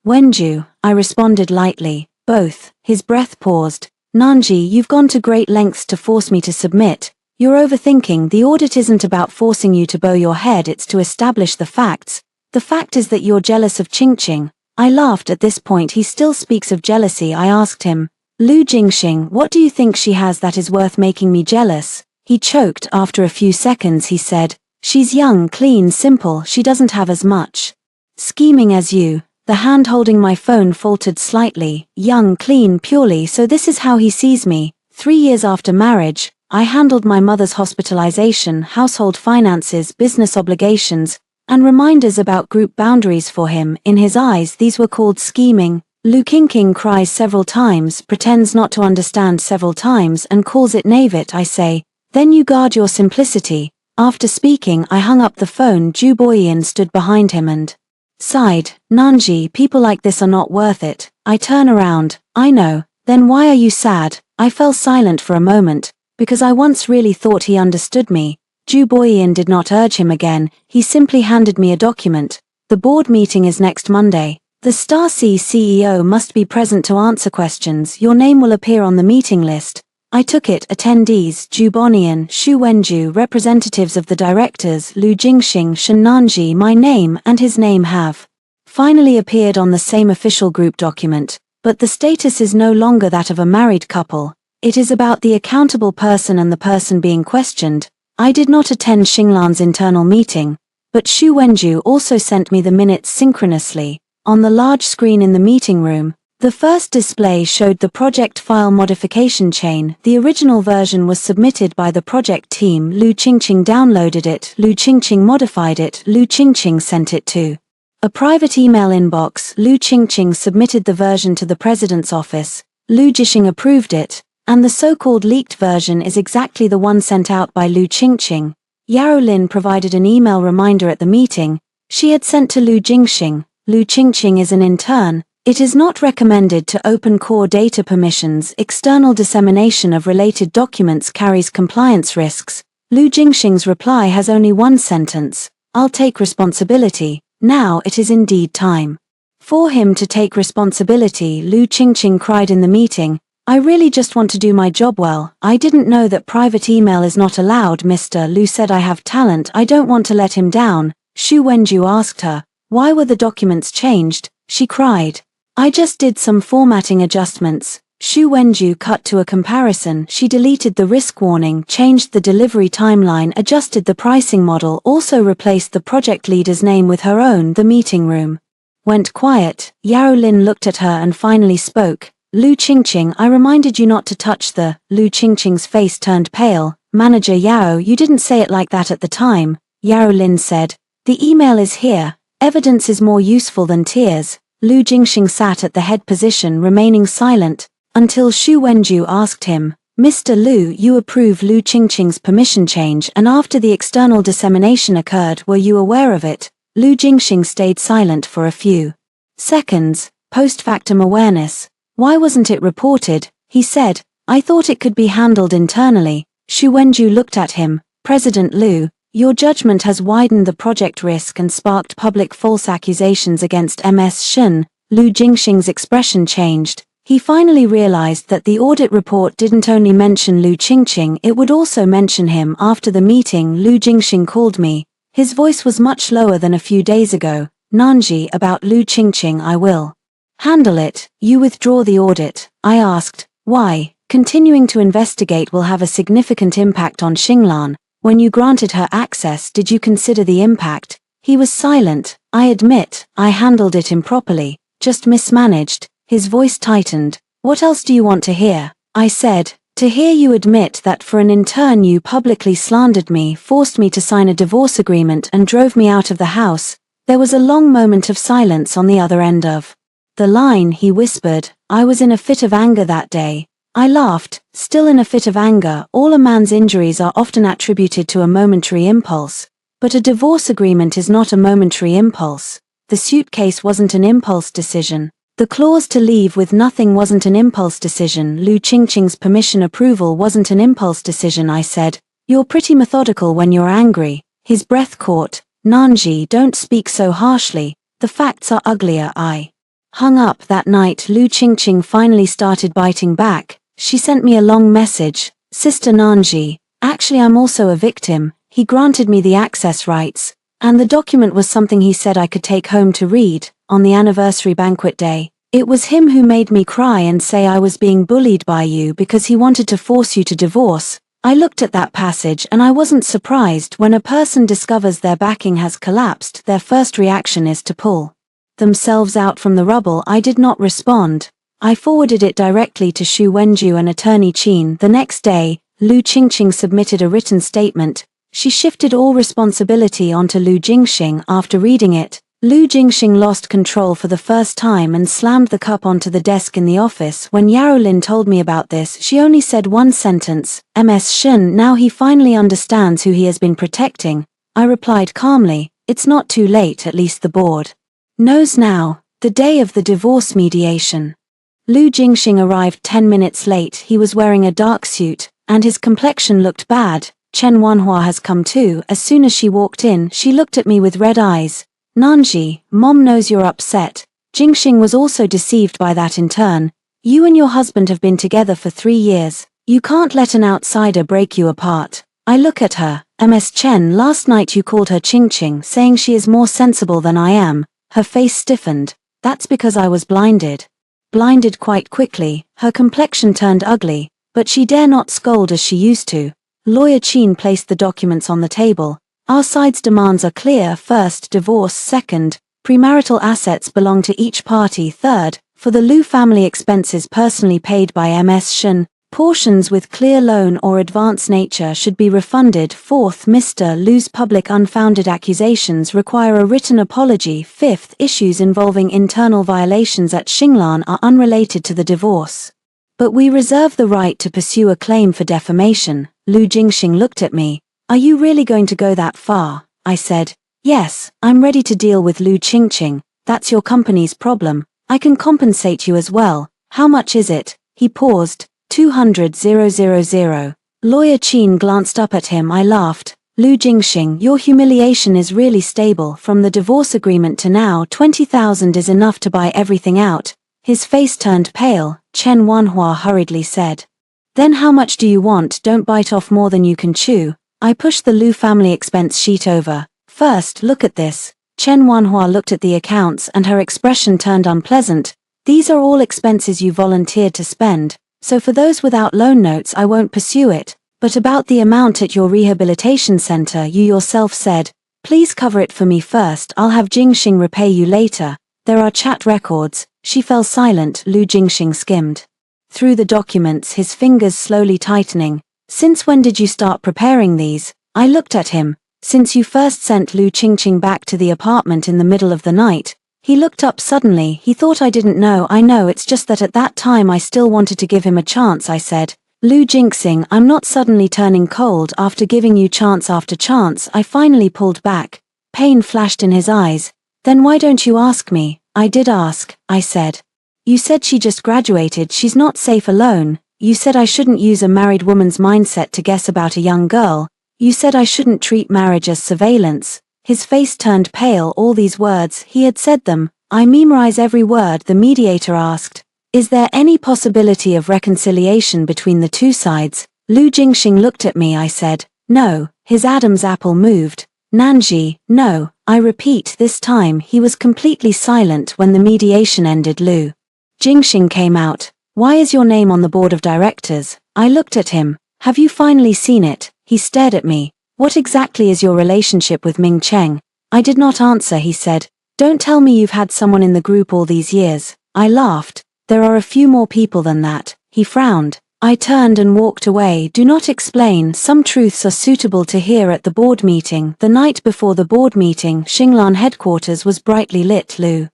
[SPEAKER 1] Wenju? I responded lightly. Both. His breath paused. Nanji, you've gone to great lengths to force me to submit. You're overthinking. The audit isn't about forcing you to bow your head, it's to establish the facts. The fact is that you're jealous of Qingqing. I laughed. At this point he still speaks of jealousy. I asked him, Lu Jingxing, what do you think she has that is worth making me jealous? He choked. After a few seconds he said, she's young, clean, simple, she doesn't have as much scheming as you. The hand holding my phone faltered slightly. Young, clean, purely, so this is how he sees me. 3 years after marriage, I handled my mother's hospitalization, household finances, business obligations, and reminders about group boundaries for him. In his eyes these were called scheming. Lu Qingqing cries several times, pretends not to understand several times, and calls it naivete. I say, then you guard your simplicity. After speaking I hung up the phone. Zhu Boyan stood behind him and sighed. Nanji, people like this are not worth it. I turn around. I know. Then why are you sad? I fell silent for a moment, because I once really thought he understood me. Zhu Boyan did not urge him again, he simply handed me a document. The board meeting is next Monday. The Star C CEO must be present to answer questions. Your name will appear on the meeting list. I took it. Attendees: Zhu Boyan, Xu Wenju, representatives of the directors, Lu Jingxing, Shen Nanji. My name and his name have finally appeared on the same official group document, but the status is no longer that of a married couple. It is about the accountable person and the person being questioned. I did not attend Xinglan's internal meeting, but Xu Wenju also sent me the minutes synchronously. On the large screen in the meeting room, the first display showed the project file modification chain. The original version was submitted by the project team. Lu Qingqing downloaded it, Lu Qingqing modified it, Lu Qingqing sent it to a private email inbox. Lu Qingqing submitted the version to the president's office. Lu Jixing approved it, and the so-called leaked version is exactly the one sent out by Lu Qingqing. Yao Lin provided an email reminder at the meeting. She had sent to Lu Jingxing. Lu Qingqing is an intern. It is not recommended to open core data permissions. External dissemination of related documents carries compliance risks. Lu Jingxing's reply has only one sentence: I'll take responsibility. Now it is indeed time for him to take responsibility. Lu Qingqing cried in the meeting, I really just want to do my job well. I didn't know that private email is not allowed. Mr. Lu said I have talent. I don't want to let him down. Xu Wenju asked her, why were the documents changed? She cried, I just did some formatting adjustments. Xu Wenju cut to a comparison. She deleted the risk warning, changed the delivery timeline, adjusted the pricing model, also replaced the project leader's name with her own. The meeting room went quiet. Yao Lin looked at her and finally spoke. Lu Qingqing, I reminded you not to touch the… Lu Qingqing's face turned pale. Manager Yao, you didn't say it like that at the time. Yao Lin said, the email is here. Evidence is more useful than tears. Lu Jingxing sat at the head position, remaining silent, until Xu Wenju asked him, Mr. Lu, you approve Lu Qingqing's permission change, and after the external dissemination occurred, were you aware of it? Lu Jingxing stayed silent for a few seconds. Post-factum awareness. Why wasn't it reported? He said, I thought it could be handled internally. Xu Wenju looked at him. President Lu, your judgment has widened the project risk and sparked public false accusations against Ms. Shen. Lu Jingxing's expression changed. He finally realized that the audit report didn't only mention Lu Qingqing, it would also mention him. After the meeting, Lu Jingxing called me. His voice was much lower than a few days ago. Nanji, about Lu Qingqing I will handle it. You withdraw the audit. I asked, why? Continuing to investigate will have a significant impact on Xinglan. When you granted her access, did you consider the impact? He was silent. I admit, I handled it improperly, just mismanaged. His voice tightened. What else do you want to hear? I said, to hear you admit that for an intern you publicly slandered me, forced me to sign a divorce agreement and drove me out of the house. There was a long moment of silence on the other end of the line. He whispered, I was in a fit of anger that day. I laughed, still in a fit of anger. All a man's injuries are often attributed to a momentary impulse. But a divorce agreement is not a momentary impulse. The suitcase wasn't an impulse decision. The clause to leave with nothing wasn't an impulse decision. Lu Qingqing's permission approval wasn't an impulse decision. I said, you're pretty methodical when you're angry. His breath caught. Nanji, don't speak so harshly. The facts are uglier. I hung up that night. Lu Qingqing finally started biting back. She sent me a long message. Sister Nanji, actually I'm also a victim. He granted me the access rights, and the document was something he said I could take home to read. On the anniversary banquet day, it was him who made me cry and say I was being bullied by you because he wanted to force you to divorce. I looked at that passage and I wasn't surprised. When a person discovers their backing has collapsed, their first reaction is to pull themselves out from the rubble. I did not respond. I forwarded it directly to Xu Wenju and Attorney Qin. The next day, Lu Qingqing submitted a written statement. She shifted all responsibility onto Lu Jingxing. After reading it, Lu Jingxing lost control for the first time and slammed the cup onto the desk in the office. When Yao Lin told me about this, she only said one sentence, Ms. Shen, now he finally understands who he has been protecting. I replied calmly, it's not too late, at least the board knows now. The day of the divorce mediation. Lu Jingxing arrived 10 minutes late. He was wearing a dark suit, and his complexion looked bad. Chen Wanhua has come too. As soon as she walked in, she looked at me with red eyes. Nanji, Mom knows you're upset. Jingxing was also deceived by that in turn. You and your husband have been together for 3 years. You can't let an outsider break you apart. I look at her. Ms. Chen, last night you called her Qingqing, saying she is more sensible than I am. Her face stiffened. That's because I was blinded. Blinded quite quickly, her complexion turned ugly, but she dare not scold as she used to. Lawyer Qin placed the documents on the table. Our side's demands are clear. First, divorce. Second, premarital assets belong to each party. Third, for the Lu family expenses personally paid by Ms. Shen, portions with clear loan or advance nature should be refunded. Fourth, Mr. Lu's public unfounded accusations require a written apology. Fifth, issues involving internal violations at Xinglan are unrelated to the divorce. But we reserve the right to pursue a claim for defamation. Lu Jingxing looked at me. Are you really going to go that far? I said. Yes, I'm ready to deal with Lu Qingqing. That's your company's problem. I can compensate you as well. How much is it? He paused. 200,000. Lawyer Qin glanced up at him. I laughed. Lu Jingxing, your humiliation is really stable. From the divorce agreement to now, 20,000 is enough to buy everything out. His face turned pale. Chen Wanhua hurriedly said. Then how much do you want? Don't bite off more than you can chew. I pushed the Lu family expense sheet over. First, look at this. Chen Wanhua looked at the accounts and her expression turned unpleasant. These are all expenses you volunteered to spend, so for those without loan notes I won't pursue it. But about the amount at your rehabilitation center, you yourself said, please cover it for me first, I'll have Jingxing repay you later. There are chat records. She fell silent. Lu Jingxing skimmed through the documents, his fingers slowly tightening. Since when did you start preparing these? I looked at him. Since you first sent Lu Qingqing back to the apartment in the middle of the night. He looked up suddenly. He thought I didn't know. I know, it's just that at that time I still wanted to give him a chance. I said. Lu Jingxing, I'm not suddenly turning cold. After giving you chance after chance, I finally pulled back. Pain flashed in his eyes. Then why don't you ask me? I did ask, I said. You said she just graduated, she's not safe alone. You said I shouldn't use a married woman's mindset to guess about a young girl. You said I shouldn't treat marriage as surveillance. His face turned pale. All these words, he had said them. I memorize every word. The mediator asked. Is there any possibility of reconciliation between the two sides? Lu Jingxing looked at me. I said. No. His Adam's apple moved. Nanji, no. I repeat, this time he was completely silent when the mediation ended. Lu Jingxing came out. Why is your name on the board of directors? I looked at him. Have you finally seen it? He stared at me. What exactly is your relationship with Ming Cheng? I did not answer. He said. Don't tell me you've had someone in the group all these years. I laughed. There are a few more people than that. He frowned. I turned and walked away. Do not explain. Some truths are suitable to hear at the board meeting. The night before the board meeting, Xinglan headquarters was brightly lit. Lu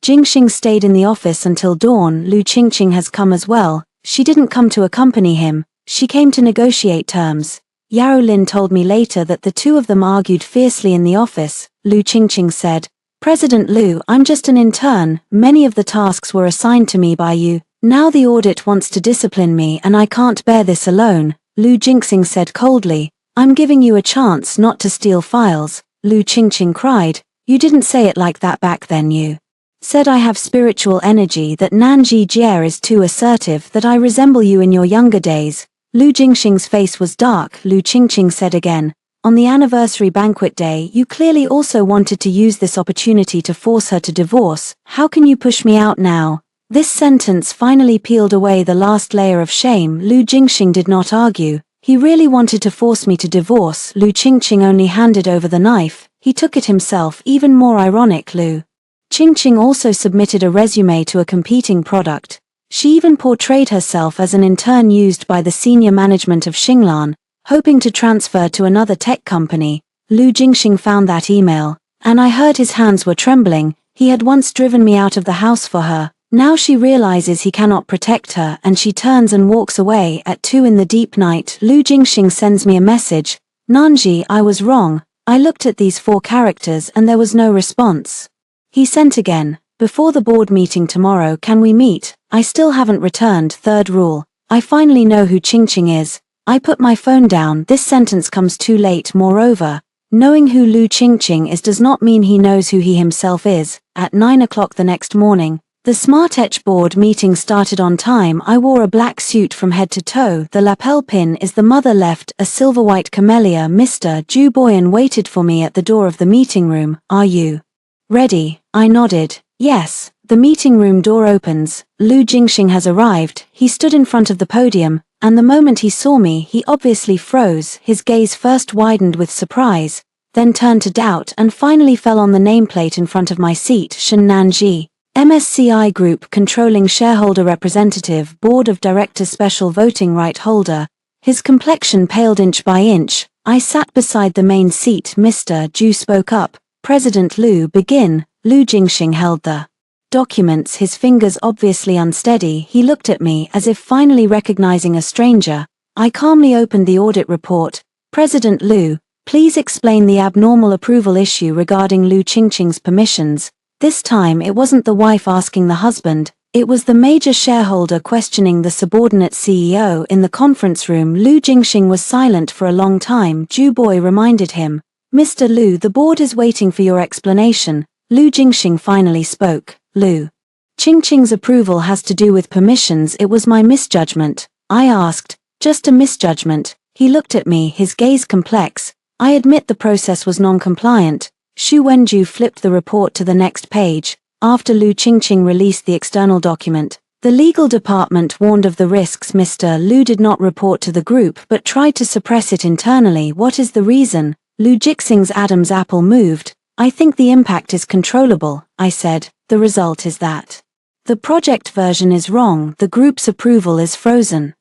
[SPEAKER 1] Jingxing stayed in the office until dawn. Lu Qingqing has come as well. She didn't come to accompany him. She came to negotiate terms. Yao Lin told me later that the two of them argued fiercely in the office. Lu Qingqing said, President Lu, I'm just an intern. Many of the tasks were assigned to me by you. Now the audit wants to discipline me and I can't bear this alone. Lu Jingxing said coldly, I'm giving you a chance not to steal files. Lu Qingqing cried, you didn't say it like that back then. You said I have spiritual energy, that Nanji Jie is too assertive, that I resemble you in your younger days. Lu Jingxing's face was dark. Lu Qingqing said again, on the anniversary banquet day, you clearly also wanted to use this opportunity to force her to divorce. How can you push me out now? This sentence finally peeled away the last layer of shame. Lu Jingxing did not argue. He really wanted to force me to divorce. Lu Qingqing only handed over the knife. He took it himself. Even more ironic, Lu Qingqing also submitted a resume to a competing product. She even portrayed herself as an intern used by the senior management of Xinglan, hoping to transfer to another tech company. Lu Jingxing found that email, and I heard his hands were trembling. He had once driven me out of the house for her. Now she realizes he cannot protect her and she turns and walks away. At 2 in the deep night, Lu Jingxing sends me a message. Nanji, I was wrong. I looked at these 4 characters and there was no response. He sent again. Before the board meeting tomorrow, can we meet? I still haven't returned. Third rule. I finally know who Qingqing is. I put my phone down. This sentence comes too late. Moreover, knowing who Lu Qingqing is does not mean he knows who he himself is. At 9 o'clock the next morning, the Smart Etch board meeting started on time. I wore a black suit from head to toe. The lapel pin is the mother left, a silver-white camellia. Mr. Ju Boyan waited for me at the door of the meeting room. Are you ready? I nodded. Yes. The meeting room door opens. Lu Jingxing has arrived. He stood in front of the podium, and the moment he saw me, he obviously froze. His gaze first widened with surprise, then turned to doubt, and finally fell on the nameplate in front of my seat. Shen Nanji, MSCI Group Controlling Shareholder Representative, Board of Directors Special Voting Right Holder. His complexion paled inch by inch. I sat beside the main seat. Mr. Ju spoke up. President Lu, begin. Lu Jingxing held the documents, his fingers obviously unsteady. He looked at me as if finally recognizing a stranger. I calmly opened the audit report. President Lu, please explain the abnormal approval issue regarding Lu Qingqing's permissions. This time it wasn't the wife asking the husband, it was the major shareholder questioning the subordinate CEO. In the conference room, Lu Jingxing was silent for a long time. Ju Boy reminded him, Mr. Lu, the board is waiting for your explanation. Lu Jingxing finally spoke. Lu Qingqing's approval has to do with permissions. It was my misjudgment. I asked, just a misjudgment. He looked at me, his gaze complex. I admit the process was non-compliant. Xu Wenju flipped the report to the next page. After Lu Qingqing released the external document, the legal department warned of the risks. Mr. Lu did not report to the group but tried to suppress it internally. What is the reason? Lu Jingxing's Adam's apple moved. I think the impact is controllable, I said. The result is that the project version is wrong, the group's approval is frozen.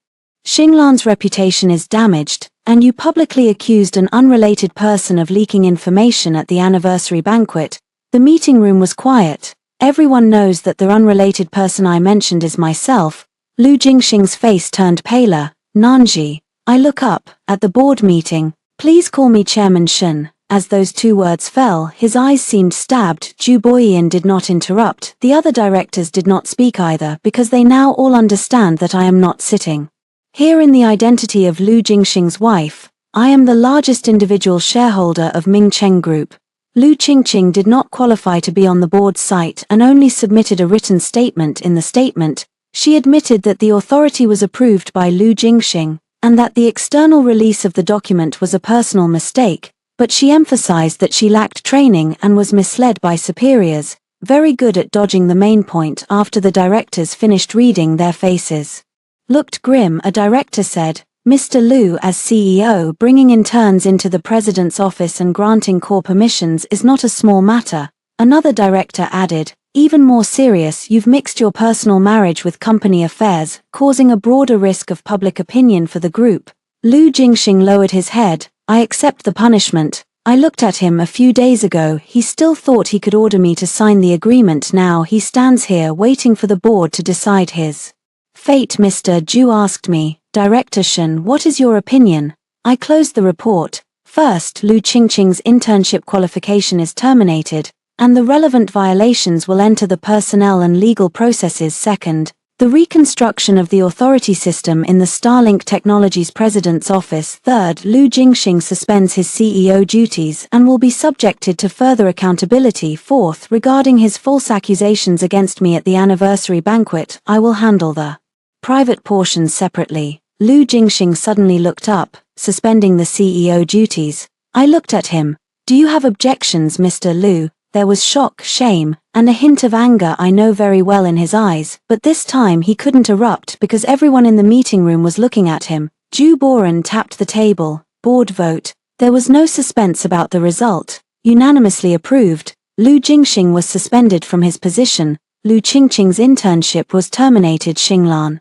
[SPEAKER 1] Xinglan's reputation is damaged, and you publicly accused an unrelated person of leaking information at the anniversary banquet. The meeting room was quiet. Everyone knows that the unrelated person I mentioned is myself. Lu Jingxing's face turned paler. Nanji, I look up, at the board meeting. Please call me Chairman Shen. As those two words fell, his eyes seemed stabbed. Ju Boyan did not interrupt. The other directors did not speak either, because they now all understand that I am not sitting here in the identity of Lu Jingxing's wife. I am the largest individual shareholder of Mingcheng Group. Lu Qingqing did not qualify to be on the board's site and only submitted a written statement. In the statement, she admitted that the authority was approved by Lu Jingxing, and that the external release of the document was a personal mistake. But she emphasized that she lacked training and was misled by superiors. Very good at dodging the main point. After the directors finished reading, their faces looked grim. A director said, Mr. Lu, as CEO, bringing interns into the president's office and granting core permissions is not a small matter. Another director added, even more serious, you've mixed your personal marriage with company affairs, causing a broader risk of public opinion for the group. Lu Jingxing lowered his head. I accept the punishment. I looked at him a few days ago. He still thought he could order me to sign the agreement. Now he stands here waiting for the board to decide his fate. Mr. Ju asked me, Director Shen, what is your opinion? I closed the report. First, Lu Qingqing's internship qualification is terminated, and the relevant violations will enter the personnel and legal processes. Second, the reconstruction of the authority system in the Starlink Technologies President's office. Third, Lu Jingxing suspends his CEO duties and will be subjected to further accountability. Fourth, regarding his false accusations against me at the anniversary banquet, I will handle the private portions separately. Lu Jingxing suddenly looked up, suspending the CEO duties. I looked at him. Do you have objections, Mr. Lu? There was shock, shame, and a hint of anger I know very well in his eyes, but this time he couldn't erupt because everyone in the meeting room was looking at him. Ju Boyan tapped the table. Board vote. There was no suspense about the result. Unanimously approved. Lu Jingxing was suspended from his position. Lu Qingqing's internship was terminated. Xinglan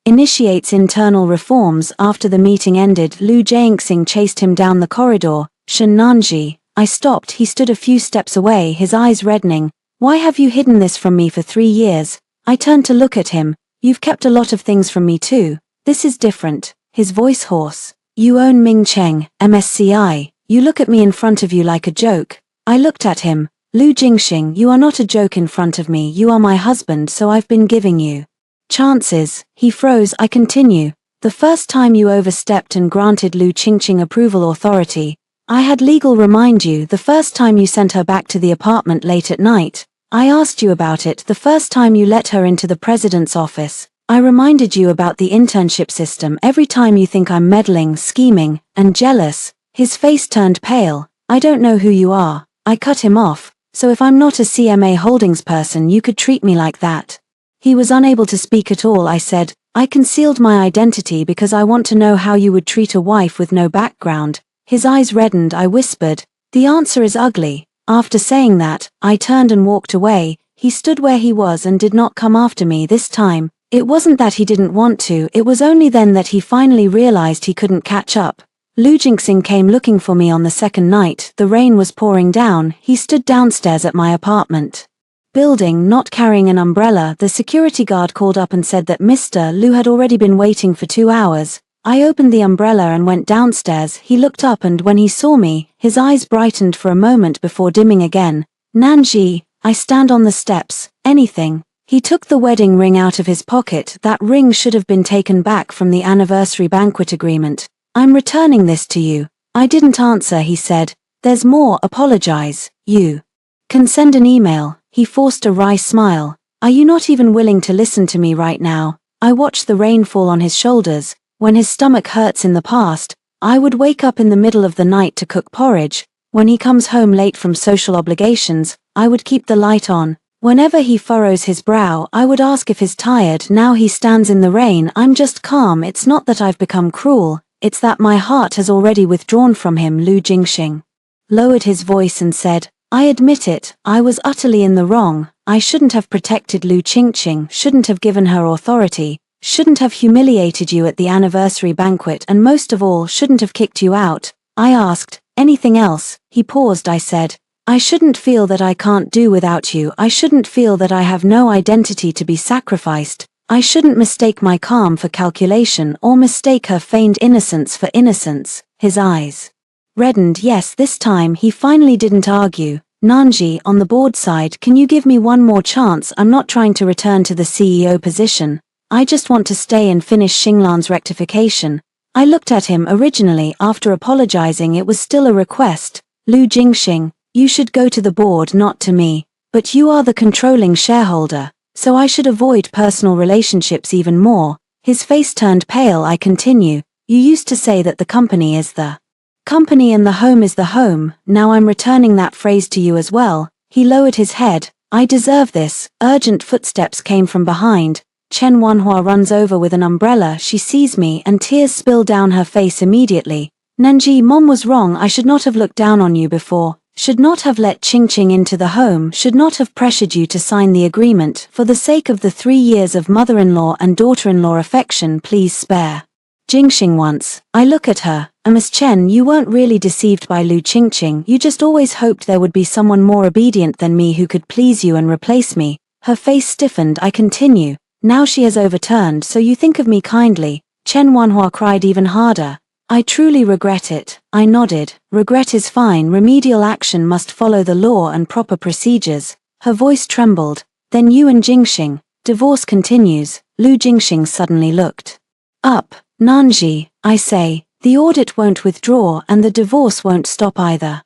[SPEAKER 1] initiates internal reforms. After the meeting ended, Lu Jingxing chased him down the corridor. Shen Nanji. I stopped. He stood a few steps away, his eyes reddening. Why have you hidden this from me for 3 years? I turned to look at him. You've kept a lot of things from me too. This is different. His voice hoarse. You own Mingcheng, MSCI. You look at me in front of you like a joke. I looked at him. Lu Jingxing, you are not a joke in front of me. You are my husband, so I've been giving you chances. He froze. I continue. The first time you overstepped and granted Lu Qingqing approval authority, I had legal remind you. The first time you sent her back to the apartment late at night, I asked you about it. The first time you let her into the president's office, I reminded you about the internship system. Every time you think I'm meddling, scheming, and jealous. His face turned pale. I don't know who you are. I cut him off. So if I'm not a CMA Holdings person, you could treat me like that. He was unable to speak at all. I said, I concealed my identity because I want to know how you would treat a wife with no background. His eyes reddened. I whispered, the answer is ugly. After saying that, I turned and walked away. He stood where he was and did not come after me this time. It wasn't that he didn't want to, it was only then that he finally realized he couldn't catch up. Lu Qingqing came looking for me on the second night. The rain was pouring down. He stood downstairs at my apartment building, not carrying an umbrella. The security guard called up and said that Mr. Lu had already been waiting for 2 hours. I opened the umbrella and went downstairs. He looked up and when he saw me, his eyes brightened for a moment before dimming again. Nanji, I stand on the steps. Anything. He took the wedding ring out of his pocket. That ring should have been taken back from the anniversary banquet agreement. I'm returning this to you. I didn't answer. He said, there's more. Apologize. You can send an email. He forced a wry smile. Are you not even willing to listen to me right now? I watched the rain fall on his shoulders. When his stomach hurts in the past, I would wake up in the middle of the night to cook porridge. When he comes home late from social obligations, I would keep the light on. Whenever he furrows his brow, I would ask if he's tired. Now he stands in the rain. I'm just calm. It's not that I've become cruel, it's that my heart has already withdrawn from him. Lu Qingqing lowered his voice and said, I admit it, I was utterly in the wrong. I shouldn't have protected Lu Qingqing, shouldn't have given her authority, shouldn't have humiliated you at the anniversary banquet, and most of all, shouldn't have kicked you out. I asked, anything else? He paused. I said, I shouldn't feel that I can't do without you. I shouldn't feel that I have no identity to be sacrificed. I shouldn't mistake my calm for calculation or mistake her feigned innocence for innocence. His eyes reddened. Yes, this time he finally didn't argue. Nanji, on the board side, can you give me one more chance? I'm not trying to return to the CEO position. I just want to stay and finish Xinglan's rectification. I looked at him. Originally, after apologizing, it was still a request. Lu Qingqing, you should go to the board, not to me. But you are the controlling shareholder, so I should avoid personal relationships even more. His face turned pale. I continue, you used to say that the company is the company and the home is the home. Now I'm returning that phrase to you as well. He lowered his head. I deserve this. Urgent footsteps came from behind. Chen Wanhua runs over with an umbrella. She sees me and tears spill down her face immediately. Nanji, Mom was wrong. I should not have looked down on you before. Should not have let Qingqing into the home, should not have pressured you to sign the agreement. For the sake of the 3 years of mother-in-law and daughter-in-law affection, please spare Qingqing once. I look at her. Miss Chen, you weren't really deceived by Lu Qingqing. You just always hoped there would be someone more obedient than me who could please you and replace me. Her face stiffened. I continue. Now she has overturned, so you think of me kindly. Chen Wanhua cried even harder. I truly regret it. I nodded. Regret is fine. Remedial action must follow the law and proper procedures. Her voice trembled. Then you and Qingqing. Divorce continues. Lu Qingqing suddenly looked up. Nanji, I say, the audit won't withdraw and the divorce won't stop either.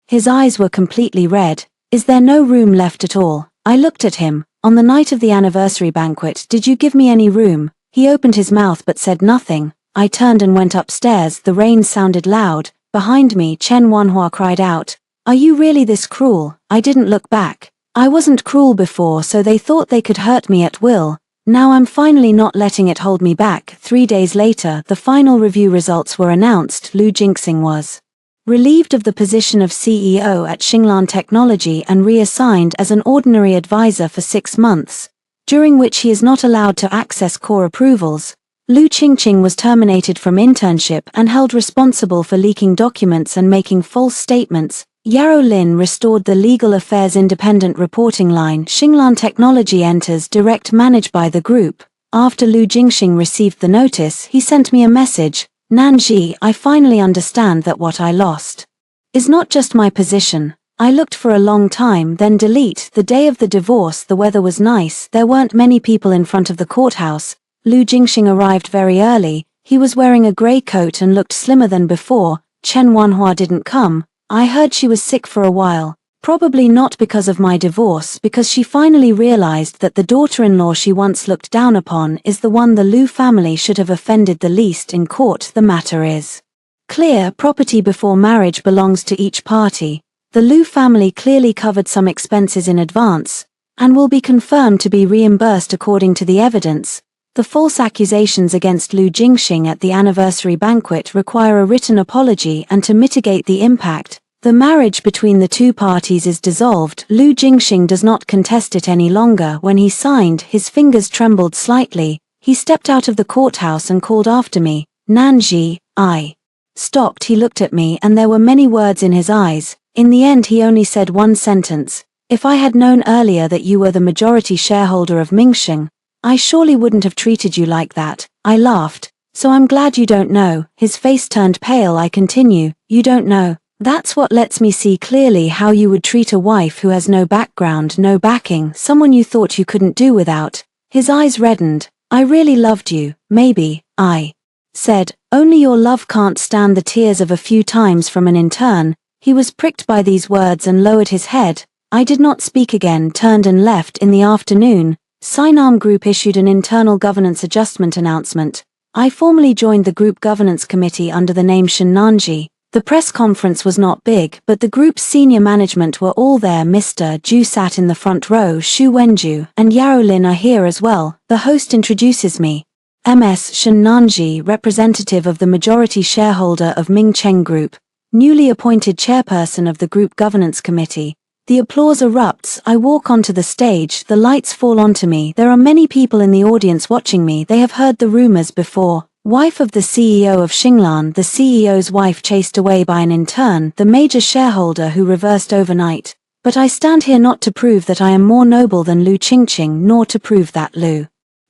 [SPEAKER 1] His eyes were completely red. Is there no room left at all? I looked at him. On the night of the anniversary banquet, did you give me any room? He opened his mouth but said nothing. I turned and went upstairs. The rain sounded loud. Behind me, Chen Wanhua cried out, are you really this cruel? I didn't look back. I wasn't cruel before, so they thought they could hurt me at will. Now I'm finally not letting it hold me back. 3 days later, the final review results were announced. Lu Qingqing was relieved of the position of CEO at Xinglan Technology and reassigned as an ordinary advisor for 6 months, during which he is not allowed to access core approvals. Lu Qingqing was terminated from internship and held responsible for leaking documents and making false statements. Yarrow Lin restored the legal affairs independent reporting line. Xinglan Technology enters direct managed by the group. After Lu Qingqing received the notice, he sent me a message. Nanji, I finally understand that what I lost is not just my position. I looked for a long time, then delete. The day of the divorce, the weather was nice. There weren't many people in front of the courthouse. Lu Qingqing arrived very early. He was wearing a grey coat and looked slimmer than before. Chen Wanhua didn't come. I heard she was sick for a while. Probably not because of my divorce, because she finally realized that the daughter-in-law she once looked down upon is the one the Lu family should have offended the least in court. The matter is clear. Property before marriage belongs to each party. The Lu family clearly covered some expenses in advance, and will be confirmed to be reimbursed according to the evidence. The false accusations against Lu Jingxing at the anniversary banquet require a written apology, and to mitigate the impact, the marriage between the two parties is dissolved. Lu Jingxing does not contest it any longer. When he signed, his fingers trembled slightly. He stepped out of the courthouse and called after me, "Nanji." I stopped. He looked at me and there were many words in his eyes. In the end he only said one sentence. "If I had known earlier that you were the majority shareholder of Mingxing, I surely wouldn't have treated you like that." I laughed. "So I'm glad you don't know." His face turned pale. I continue, "You don't know. That's what lets me see clearly how you would treat a wife who has no background, no backing, someone you thought you couldn't do without." His eyes reddened. "I really loved you, maybe," I said, "only your love can't stand the tears of a few times from an intern." He was pricked by these words and lowered his head. I did not speak again, turned and left. In the afternoon, Sinam Group issued an internal governance adjustment announcement. I formally joined the group governance committee under the name Shenanji. The press conference was not big, but the group's senior management were all there. Mr. Ju sat in the front row. Xu Wenju and Yao Lin are here as well. The host introduces me. Ms. Shenanji, representative of the majority shareholder of Mingcheng Group, newly appointed chairperson of the group governance committee. The applause erupts. I walk onto the stage. The lights fall onto me. There are many people in the audience watching me. They have heard the rumors before. Wife of the CEO of Xinglan, the CEO's wife chased away by an intern, the major shareholder who reversed overnight. But I stand here not to prove that I am more noble than Lu Qingqing, nor to prove that Lu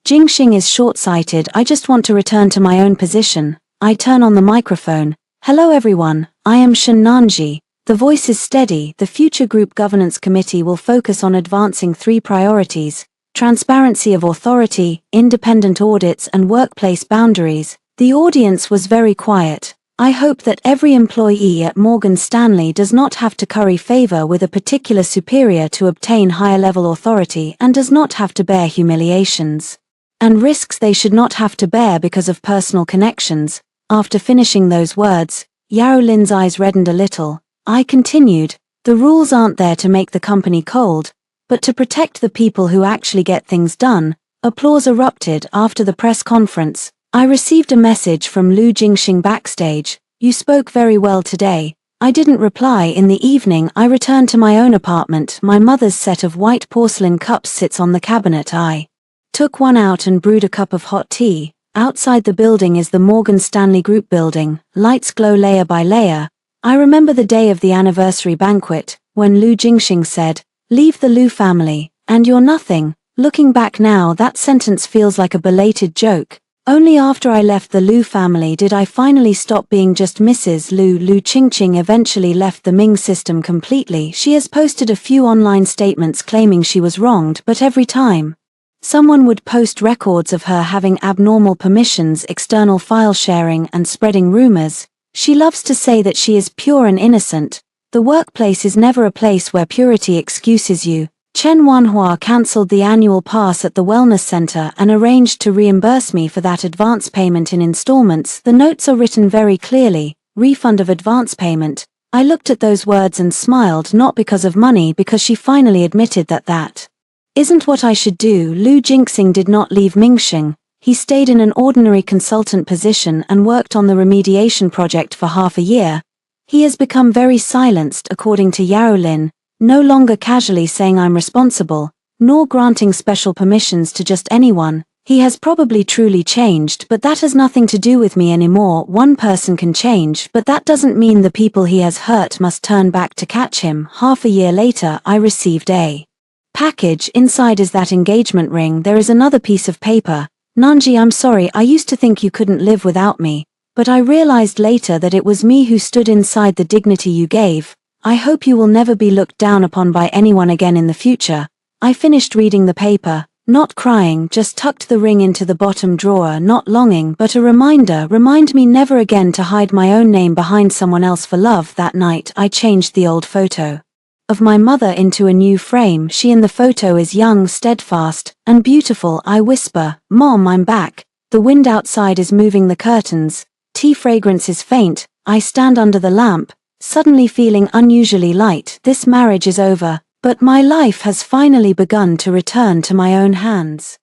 [SPEAKER 1] Jingxing is short-sighted. I just want to return to my own position. I turn on the microphone. "Hello everyone, I am Shen Nanji." The voice is steady. The future group governance committee will focus on advancing 3 priorities: transparency of authority, independent audits and workplace boundaries. The audience was very quiet. I hope that every employee at Morgan Stanley does not have to curry favor with a particular superior to obtain higher-level authority and does not have to bear humiliations and risks they should not have to bear because of personal connections. After finishing those words, Yao Lin's eyes reddened a little. I continued, "The rules aren't there to make the company cold, but to protect the people who actually get things done." Applause erupted. After the press conference, I received a message from Lu Jingxing backstage. "You spoke very well today." I didn't reply. In the evening I returned to my own apartment. My mother's set of white porcelain cups sits on the cabinet. I took one out and brewed a cup of hot tea. Outside the building is the Morgan Stanley Group building. Lights glow layer by layer. I remember the day of the anniversary banquet, when Lu Jingxing said, "Leave the Lu family, and you're nothing." Looking back now, that sentence feels like a belated joke. Only after I left the Lu family did I finally stop being just Mrs. Lu. Lu Qingqing eventually left the Ming system completely. She has posted a few online statements claiming she was wronged, but every time someone would post records of her having abnormal permissions, external file sharing and spreading rumors, she loves to say that she is pure and innocent. The workplace is never a place where purity excuses you. Chen Wanhua cancelled the annual pass at the wellness center and arranged to reimburse me for that advance payment in installments. The notes are written very clearly, refund of advance payment. I looked at those words and smiled, not because of money, because she finally admitted that that isn't what I should do. Lu Jingxing did not leave Mingxing. He stayed in an ordinary consultant position and worked on the remediation project for half a year. He has become very silenced, according to Yao Lin, no longer casually saying I'm responsible, nor granting special permissions to just anyone. He has probably truly changed, but that has nothing to do with me anymore. One person can change, but that doesn't mean the people he has hurt must turn back to catch him. Half a year later, I received a package. Inside is that engagement ring. There is another piece of paper. "Nanji, I'm sorry, I used to think you couldn't live without me, but I realized later that it was me who stood inside the dignity you gave. I hope you will never be looked down upon by anyone again in the future." I finished reading the paper. Not crying, just tucked the ring into the bottom drawer, not longing, but a reminder. Remind me never again to hide my own name behind someone else for love. That night, I changed the old photo of my mother into a new frame. She in the photo is young, steadfast, and beautiful. I whisper, "Mom, I'm back." The wind outside is moving the curtains. Tea fragrance is faint. I stand under the lamp, suddenly feeling unusually light. This marriage is over, but my life has finally begun to return to my own hands.